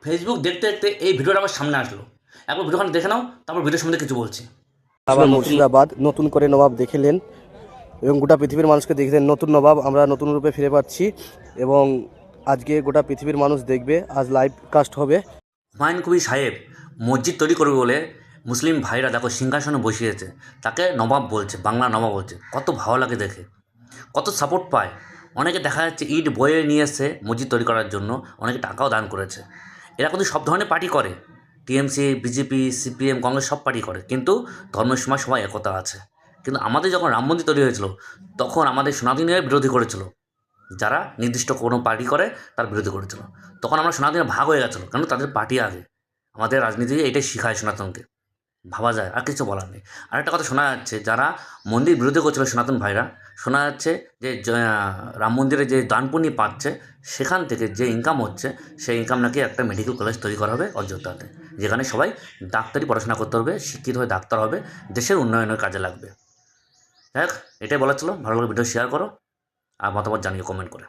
Facebook দেখতে দেখতে এই ভিডিওটা আমার সামনে আসলো। একবার ভিডিওখানে দেখে নাও, তারপর ভিডিওর সম্বন্ধে কিছু বলছি। আবার মুর্শিদাবাদ নতুন করে নবাব দেখিলেন এবং গোটা পৃথিবীর মানুষকে দেখলেন নতুন নবাব আমরা নতুন রূপে ফিরে পাচ্ছি এবং আজকে গোটা পৃথিবীর মানুষ দেখবে, আজ লাইভ কাস্ট হবে। হুমায়ুন কবির সাহেব মসজিদ তৈরি করবে বলে মুসলিম ভাইরা দেখো সিংহাসনে বসিয়েছে, তাকে নবাব বলছে, বাংলা নবাব বলছে। কত ভালো লাগে দেখে, কত সাপোর্ট পায়। অনেকে দেখা যাচ্ছে ইট বয়ে নিয়ে এসে মসজিদ তৈরি করার জন্য, অনেকে টাকাও দান করেছে। এরা কিন্তু সব ধরনের পার্টি করে, টিএমসি, বিজেপি, সিপিএম, কংগ্রেস সব পার্টি করে, কিন্তু ধর্মের সময় সবাই একতা আছে। কিন্তু আমাদের যখন রাম মন্দির তৈরি হয়েছিল, তখন আমাদের সনাতনীরা বিরোধী করেছিল। যারা নির্দিষ্ট কোনো পার্টি করে তার বিরোধী করেছিল, তখন আমরা সনাতনীরা ভাগ হয়ে গেছিলো, কারণ তাদের পার্টি আগে। আমাদের রাজনীতি এইটাই শিখায় সনাতনকে, ভাবা যায়, আর কিছু বলার নেই। আরেকটা কথা শোনা যাচ্ছে, যারা মন্দির বিরোধী করছিল সনাতন ভাইরা, শোনা যাচ্ছে যে রাম মন্দিরে যে দান পুণ্য পাচ্ছে, সেখান থেকে যে ইনকাম হচ্ছে, সেই ইনকাম নাকি একটা মেডিকেল কলেজ তৈরি করা হবে অযোধ্যাতে, যেখানে সবাই ডাক্তারি পড়াশোনা করতে হবে, শিক্ষিত হয়ে ডাক্তার হবে, দেশের উন্নয়নের কাজে লাগবে। দেখ, এটাই বলার ছিল। ভালো করে ভিডিও শেয়ার করো আর মতামত জানিয়ে কমেন্ট করে।